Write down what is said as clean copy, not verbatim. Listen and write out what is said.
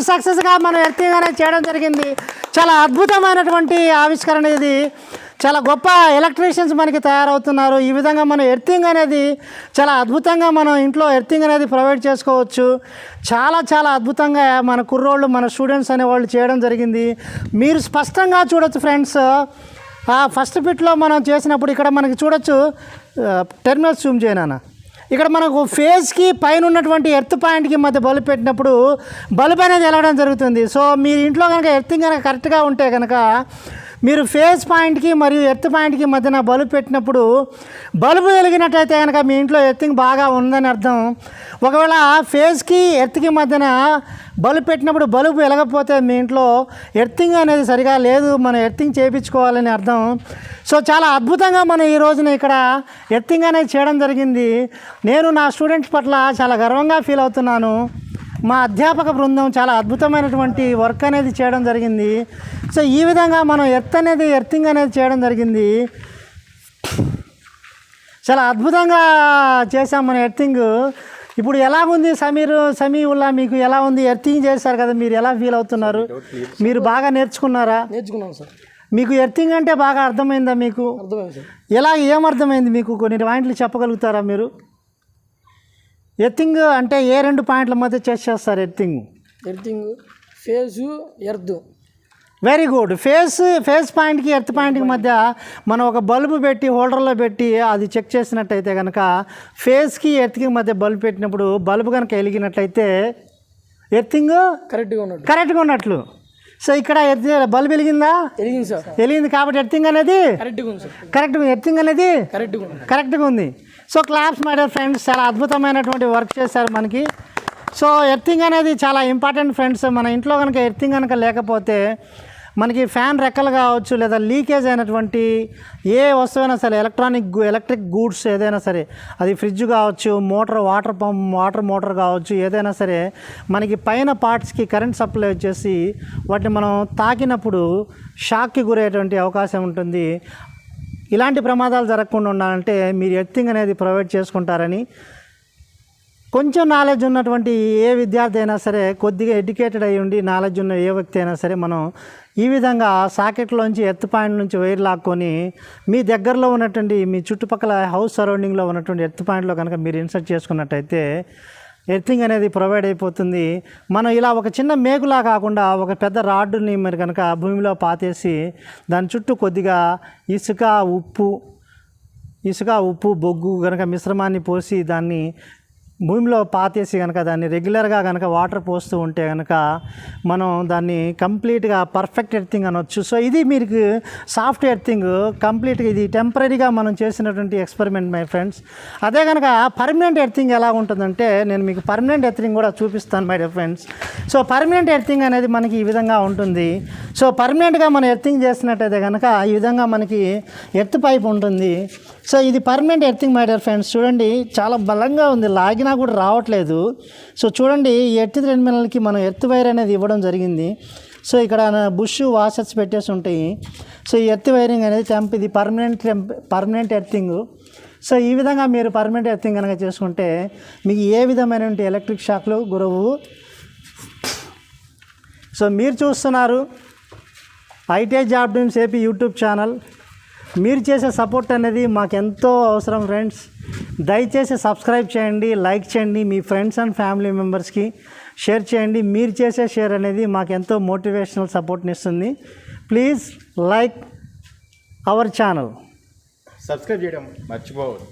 సక్సెస్గా మనం ఎర్తింగ్ అనేది చేయడం జరిగింది. చాలా అద్భుతమైనటువంటి ఆవిష్కరణ ఇది. చాలా గొప్ప ఎలక్ట్రీషియన్స్ మనకి తయారవుతున్నారు. ఈ విధంగా మనం ఎర్తింగ్ అనేది చాలా అద్భుతంగా మనం ఇంట్లో ఎర్తింగ్ అనేది ప్రొవైడ్ చేసుకోవచ్చు. చాలా చాలా అద్భుతంగా మన కుర్రోళ్ళు మన స్టూడెంట్స్ అనేవాళ్ళు చేయడం జరిగింది. మీరు స్పష్టంగా చూడొచ్చు ఫ్రెండ్స్. ఫస్ట్ బిట్లో మనం చేసినప్పుడు ఇక్కడ మనకి చూడొచ్చు. టెర్మినల్స్ జూమ్ చేయనా. ఇక్కడ మనకు ఫేజ్కి పైన ఉన్నటువంటి ఎర్త్ పాయింట్కి మధ్య బల్బ్ పెట్టినప్పుడు బల్బ్ అనేది వెలగడం జరుగుతుంది. సో మీరు ఇంట్లో కనుక ఎర్తింగ్ కనుక కరెక్ట్గా ఉంటే కనుక మీరు ఫేజ్ పాయింట్కి మరియు ఎర్త్ పాయింట్కి మధ్యన బల్బ్ పెట్టినప్పుడు బల్బు వెలిగినట్టయితే కనుక మీ ఇంట్లో ఎర్తింగ్ బాగా ఉందని అర్థం. ఒకవేళ ఫేజ్కి ఎర్త్కి మధ్యన బల్బ్ పెట్టినప్పుడు బల్బు వెలగకపోతే మీ ఇంట్లో ఎర్తింగ్ అనేది సరిగా లేదు, మనం ఎర్తింగ్ చేయించుకోవాలని అర్థం. సో చాలా అద్భుతంగా మనం ఈ రోజున ఇక్కడ ఎర్తింగ్ అనేది చేయడం జరిగింది. నేను నా స్టూడెంట్స్ పట్ల చాలా గర్వంగా ఫీల్ అవుతున్నాను. మా అధ్యాపక బృందం చాలా అద్భుతమైనటువంటి వర్క్ అనేది చేయడం జరిగింది. సో ఈ విధంగా మనం ఎర్తింగ్ అనేది చేయడం జరిగింది. చాలా అద్భుతంగా చేసాం మన ఎర్తింగ్. ఇప్పుడు ఎలా ఉంది సమీవుల్లా, మీకు ఎలా ఉంది? ఎర్తింగ్ చేశారు కదా, మీరు ఎలా ఫీల్ అవుతున్నారు? మీరు బాగా నేర్చుకున్నారా? నేర్చుకున్నాం సార్. మీకు ఎర్తింగ్ అంటే బాగా అర్థమైందా? మీకు అర్థమైంది సార్. ఎలా ఏమర్థమైంది మీకు? కొన్ని పాయింట్లు చెప్పగలుగుతారా మీరు? ఎర్తింగ్ అంటే ఏ రెండు పాయింట్ల మధ్య చేస్తారు earthing? Phase earth. Very good. Phase పాయింట్కి ఎర్త్ పాయింట్కి మధ్య మనం ఒక బల్బు పెట్టి హోల్డర్లో పెట్టి అది చెక్ చేసినట్టయితే కనుక ఫేజ్కి ఎర్త్కి మధ్య బల్బు పెట్టినప్పుడు బల్బు కనుక వెలిగినట్లయితే ఎర్తింగ్ కరెక్ట్గా ఉన్నట్లు. సో ఇక్కడ బల్బు వెలిగిందా? వెలిగింది కాబట్టి ఎర్తింగ్ అనేది ఎర్తింగ్ అనేది కరెక్ట్గా ఉంది. So claps my dear friends. చాలా అద్భుతమైనటువంటి వర్క్ చేశారు మనకి. సో ఎర్తింగ్ అనేది చాలా ఇంపార్టెంట్ ఫ్రెండ్స్. మన ఇంట్లో కనుక ఎర్తింగ్ కనుక లేకపోతే మనకి ఫ్యాన్ రెక్కలు కావచ్చు, లేదా లీకేజ్ అయినటువంటి ఏ వస్తువైనా సరే, ఎలక్ట్రిక్ గూడ్స్ ఏదైనా సరే, అది ఫ్రిడ్జ్ కావచ్చు, వాటర్ మోటార్ కావచ్చు, ఏదైనా సరే మనకి పైన పార్ట్స్కి కరెంట్ సప్లై వచ్చేసి వాటిని మనం తాకినప్పుడు షాక్కి గురయ్యేటువంటి అవకాశం ఉంటుంది. ఇలాంటి ప్రమాదాలు జరగకుండా ఉండాలంటే మీరు ఎర్తింగ్ అనేది ప్రొవైడ్ చేసుకుంటారని, కొంచెం నాలెడ్జ్ ఉన్నటువంటి ఏ విద్యార్థి అయినా సరే, కొద్దిగా ఎడ్యుకేటెడ్ అయి ఉండి నాలెడ్జ్ ఉన్న ఏ వ్యక్తి అయినా సరే, మనం ఈ విధంగా సాకెట్లోంచి ఎర్త్ పాయింట్ నుంచి వైర్ లాక్కొని మీ దగ్గరలో ఉన్నటువంటి మీ చుట్టుపక్కల హౌస్ సరౌండింగ్లో ఉన్నటువంటి ఎర్త్ పాయింట్లో కనుక మీరు ఇన్సర్ట్ చేసుకున్నట్టయితే ఎర్తింగ్ అనేది ప్రొవైడ్ అయిపోతుంది. మనం ఇలా ఒక చిన్న మేకులా కాకుండా ఒక పెద్ద రాడ్డుని మరి కనుక భూమిలో పాతేసి దాని చుట్టూ కొద్దిగా ఇసుక ఉప్పు బొగ్గు కనుక మిశ్రమాన్ని పోసి దాన్ని భూమిలో పాతేసి కనుక దాన్ని రెగ్యులర్గా కనుక వాటర్ పోస్తూ ఉంటే కనుక మనం దాన్ని కంప్లీట్గా పర్ఫెక్ట్ ఎర్తింగ్ అనొచ్చు. సో ఇది మీకు సాఫ్ట్ ఎర్తింగ్ కంప్లీట్గా. ఇది టెంపరీగా మనం చేసినటువంటి ఎక్స్పెరిమెంట్ మై ఫ్రెండ్స్. అదే కనుక పర్మనెంట్ ఎర్తింగ్ ఎలా ఉంటుందంటే నేను మీకు పర్మనెంట్ ఎర్తింగ్ కూడా చూపిస్తాను my dear friends. So permanent earthing అనేది మనకి ఈ విధంగా ఉంటుంది. సో పర్మనెంట్గా మనం ఎర్తింగ్ చేసినట్టయితే కనుక ఈ విధంగా మనకి ఎర్త్ పైప్ ఉంటుంది. సో ఇది permanent earthing my dear friends. చూడండి చాలా బలంగా ఉంది, లాగినా కూడా రావట్లేదు. సో చూడండి ఈ ఎర్త్ టెర్మినల్కి మనం ఎర్త్ వైర్ అనేది ఇవ్వడం జరిగింది. సో ఇక్కడ బుష్ వాషర్స్ పెట్టేసి ఉంటాయి. సో ఈ ఎర్త్ వైరింగ్ అనేది ఇది పర్మనెంట్ ఎర్తింగ్. సో ఈ విధంగా మీరు పర్మనెంట్ ఎర్తింగ్ కనుక చేసుకుంటే మీకు ఏ విధమైనటువంటి ఎలక్ట్రిక్ షాక్లు గురవు. సో మీరు చూస్తున్నారు ITI job dreams AP YouTube channel. మీరు చేసే సపోర్ట్ అనేది మాకు ఎంతో అవసరం ఫ్రెండ్స్. దయచేసి సబ్స్క్రైబ్ చేయండి, లైక్ చేయండి, మీ ఫ్రెండ్స్ అండ్ ఫ్యామిలీ మెంబర్స్కి షేర్ చేయండి. మీరు చేసే షేర్ అనేది మాకు ఎంతో మోటివేషనల్ సపోర్ట్ని ఇస్తుంది. Please like our channel. Subscribe చేయడం మర్చిపోవద్దు.